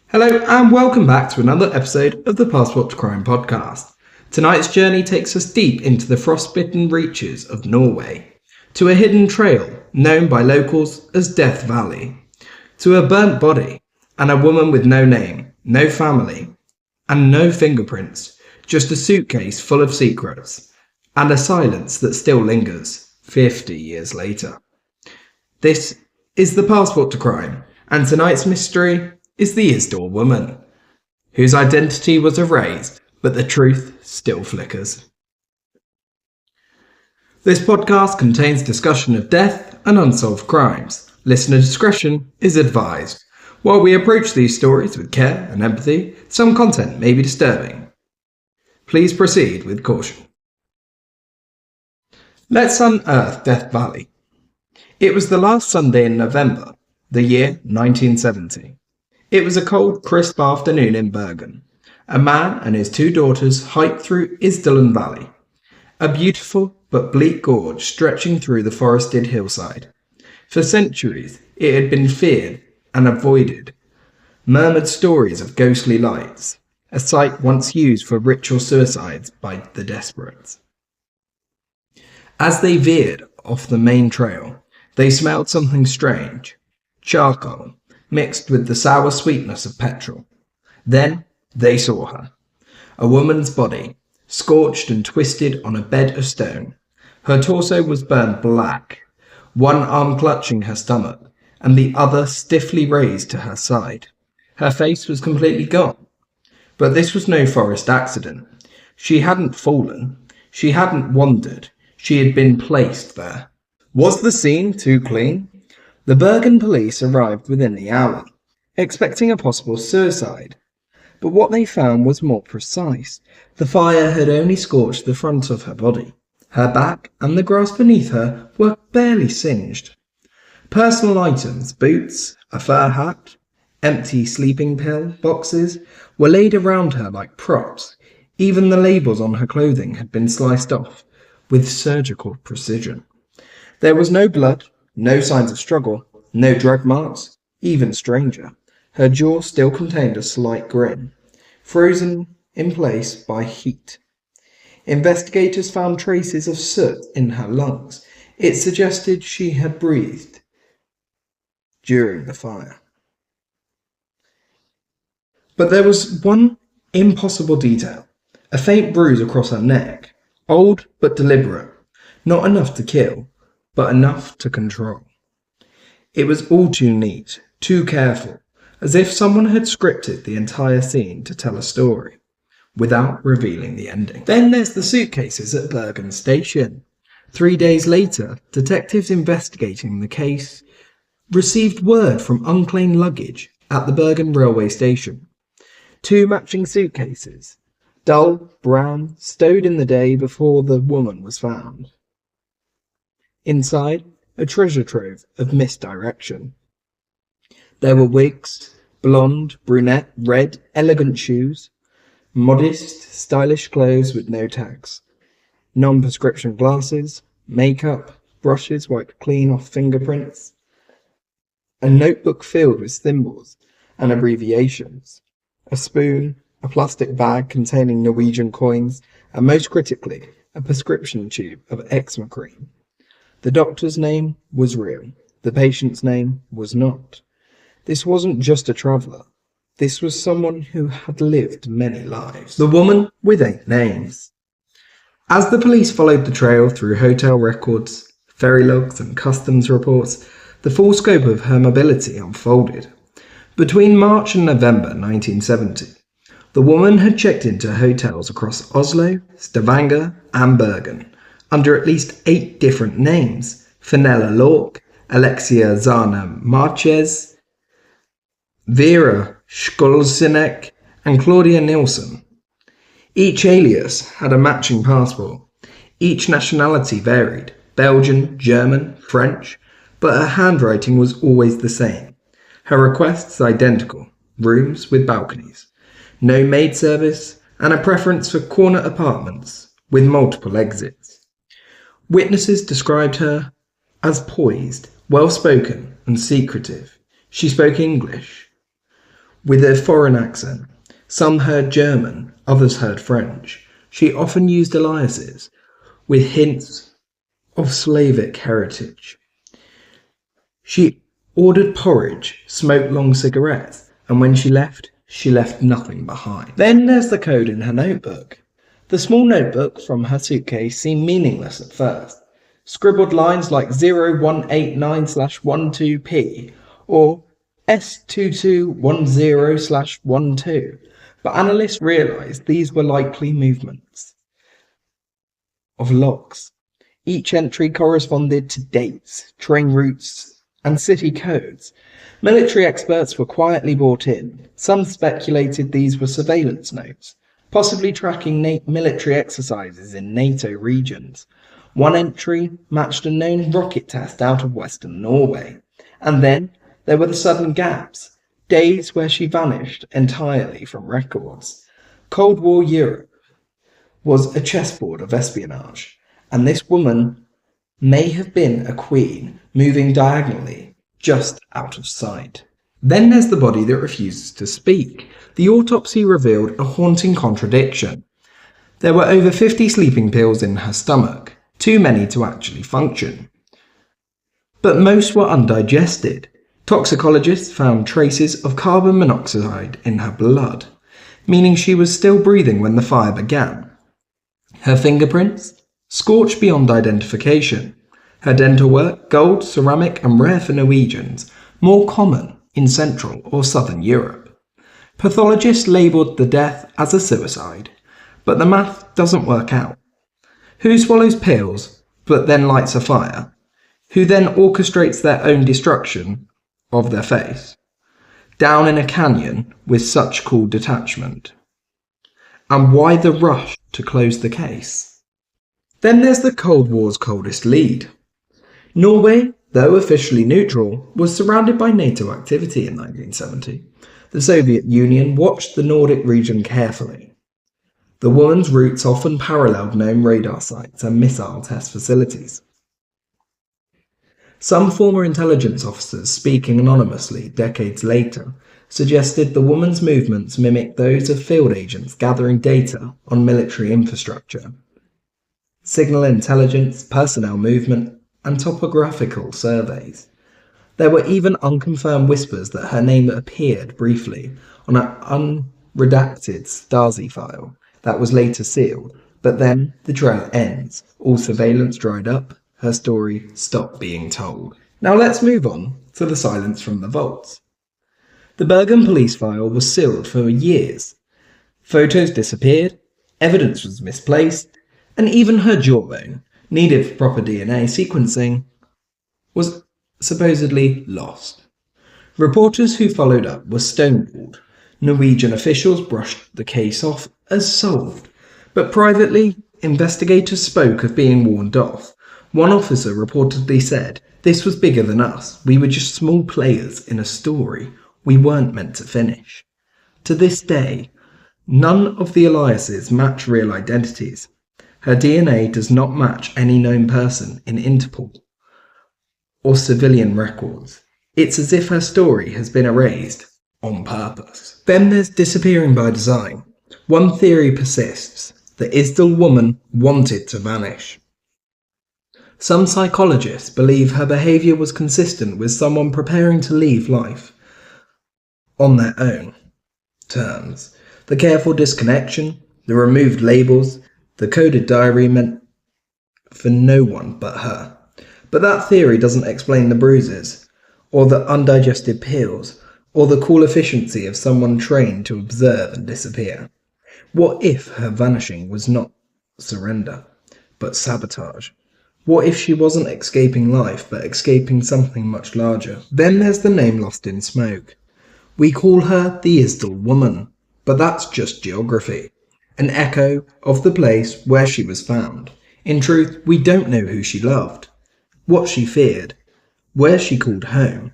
Hello and welcome back to another episode of the Passport to Crime podcast. Tonight's journey takes us deep into the frostbitten reaches of Norway, to a hidden trail known by locals as Death Valley, to a burnt body and a woman with no name, no family, and no fingerprints, just a suitcase full of secrets, and a silence that still lingers 50 years later. This is the Passport to Crime, and tonight's mystery is the Isdal woman, whose identity was erased, but the truth still flickers. This podcast contains discussion of death and unsolved crimes. Listener discretion is advised. While we approach these stories with care and empathy, some content may be disturbing. Please proceed with caution. Let's unearth Death Valley. It was the last Sunday in November, the year 1970. It was a cold, crisp afternoon in Bergen. A man and his two daughters hiked through Isdal Valley, a beautiful but bleak gorge stretching through the forested hillside. For centuries, it had been feared and avoided. Murmured stories of ghostly lights, a site once used for ritual suicides by the desperate. As they veered off the main trail, they smelled something strange. Charcoal, mixed with the sour sweetness of petrol. Then they saw her. A woman's body, scorched and twisted on a bed of stone. Her torso was burned black, one arm clutching her stomach, and the other stiffly raised to her side. Her face was completely gone. But this was no forest accident. She hadn't fallen. She hadn't wandered. She had been placed there. Was the scene too clean? The Bergen police arrived within the hour, expecting a possible suicide. But what they found was more precise. The fire had only scorched the front of her body. Her back and the grass beneath her were barely singed. Personal items, boots, a fur hat, empty sleeping pill boxes, were laid around her like props. Even the labels on her clothing had been sliced off with surgical precision. There was no blood, no signs of struggle, no drag marks, even stranger. Her jaw still contained a slight grin, frozen in place by heat. Investigators found traces of soot in her lungs. It suggested she had breathed during the fire. But there was one impossible detail, a faint bruise across her neck, old but deliberate, not enough to kill, but enough to control. It was all too neat, too careful, as if someone had scripted the entire scene to tell a story, without revealing the ending. Then there's the suitcases at Bergen Station. 3 days later, detectives investigating the case received word from unclaimed luggage at the Bergen railway station. 2 matching suitcases, dull brown, stowed in the day before the woman was found. Inside, a treasure trove of misdirection. There were wigs, blonde, brunette, red, elegant shoes, modest, stylish clothes with no tags, non-prescription glasses, makeup, brushes wiped clean off fingerprints, a notebook filled with symbols and abbreviations, a spoon, a plastic bag containing Norwegian coins, and most critically, a prescription tube of eczema cream. The doctor's name was real. The patient's name was not. This wasn't just a traveller. This was someone who had lived many lives. The woman with 8 names. As the police followed the trail through hotel records, ferry logs and customs reports, the full scope of her mobility unfolded. Between March and November 1970, the woman had checked into hotels across Oslo, Stavanger and Bergen, under at least 8 different names: Fenella Lork, Alexia Zana Marquez, Vera Skolzinek, and Claudia Nilsson. Each alias had a matching passport. Each nationality varied: Belgian, German, French, but her handwriting was always the same. Her requests identical: rooms with balconies, no maid service, and a preference for corner apartments with multiple exits. Witnesses described her as poised, well-spoken and secretive. She spoke English. with a foreign accent. Some heard German, others heard French. She often used aliases with hints of Slavic heritage. She ordered porridge, smoked long cigarettes, and when she left nothing behind. Then there's the code in her notebook. The small notebook from her suitcase seemed meaningless at first. Scribbled lines like 0189/12P or S2210/12. But analysts realised these were likely movements of logs. Each entry corresponded to dates, train routes, and city codes. Military experts were quietly brought in. Some speculated these were surveillance notes, possibly tracking military exercises in NATO regions. One entry matched a known rocket test out of Western Norway. And then there were the sudden gaps, days where she vanished entirely from records. Cold War Europe was a chessboard of espionage, and this woman may have been a queen moving diagonally, just out of sight. Then there's the body that refuses to speak. The autopsy revealed a haunting contradiction. There were over 50 sleeping pills in her stomach, too many to actually function. But most were undigested. Toxicologists found traces of carbon monoxide in her blood, meaning she was still breathing when the fire began. Her fingerprints? Scorched beyond identification. Her dental work? Gold, ceramic, and rare for Norwegians, more common in Central or Southern Europe. Pathologists labelled the death as a suicide, but the math doesn't work out. Who swallows pills, but then lights a fire? Who then orchestrates their own destruction of their face? Down in a canyon with such cool detachment? And why the rush to close the case? Then there's the Cold War's coldest lead. Norway, though officially neutral, was surrounded by NATO activity in 1970. The Soviet Union watched the Nordic region carefully. The woman's routes often paralleled known radar sites and missile test facilities. Some former intelligence officers, speaking anonymously decades later, suggested the woman's movements mimicked those of field agents gathering data on military infrastructure. Signal intelligence, personnel movement, and topographical surveys. There were even unconfirmed whispers that her name appeared briefly on an unredacted Stasi file that was later sealed, but then the trail ends, all surveillance dried up, her story stopped being told. Now let's move on to the silence from the vaults. The Bergen police file was sealed for years. Photos disappeared, evidence was misplaced, and even her jawbone, needed for proper DNA sequencing, was supposedly lost. Reporters who followed up were stonewalled. Norwegian officials brushed the case off as solved, but privately, investigators spoke of being warned off. One officer reportedly said, "This was bigger than us. We were just small players in a story we weren't meant to finish." To this day, none of the aliases match real identities. Her DNA does not match any known person in Interpol or civilian records. It's as if her story has been erased on purpose. Then there's disappearing by design. One theory persists. The Isdal woman wanted to vanish. Some psychologists believe her behaviour was consistent with someone preparing to leave life on their own terms. The careful disconnection, the removed labels, the coded diary meant for no one but her. But that theory doesn't explain the bruises, or the undigested pills, or the cool efficiency of someone trained to observe and disappear. What if her vanishing was not surrender, but sabotage? What if she wasn't escaping life, but escaping something much larger? Then there's the name lost in smoke. We call her the Isdal woman, but that's just geography. An echo of the place where she was found. In truth, we don't know who she loved, what she feared, where she called home.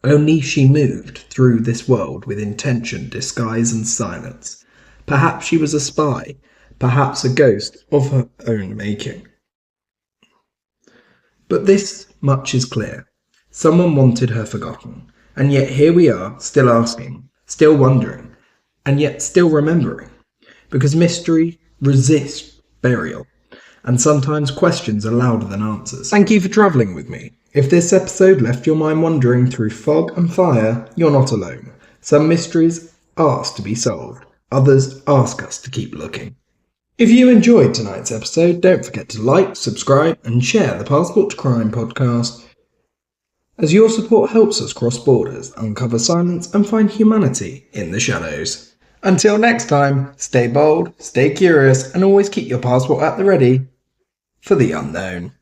Only she moved through this world with intention, disguise, and silence. Perhaps she was a spy, perhaps a ghost of her own making. But this much is clear. Someone wanted her forgotten, and yet here we are, still asking. still wondering, and yet still remembering. Because mystery resists burial, and sometimes questions are louder than answers. Thank you for travelling with me. If this episode left your mind wandering through fog and fire, you're not alone. Some mysteries ask to be solved, others ask us to keep looking. If you enjoyed tonight's episode, don't forget to like, subscribe, and share the Passport to Crime podcast, as your support helps us cross borders, uncover silence, and find humanity in the shadows. Until next time, stay bold, stay curious, and always keep your passport at the ready for the unknown.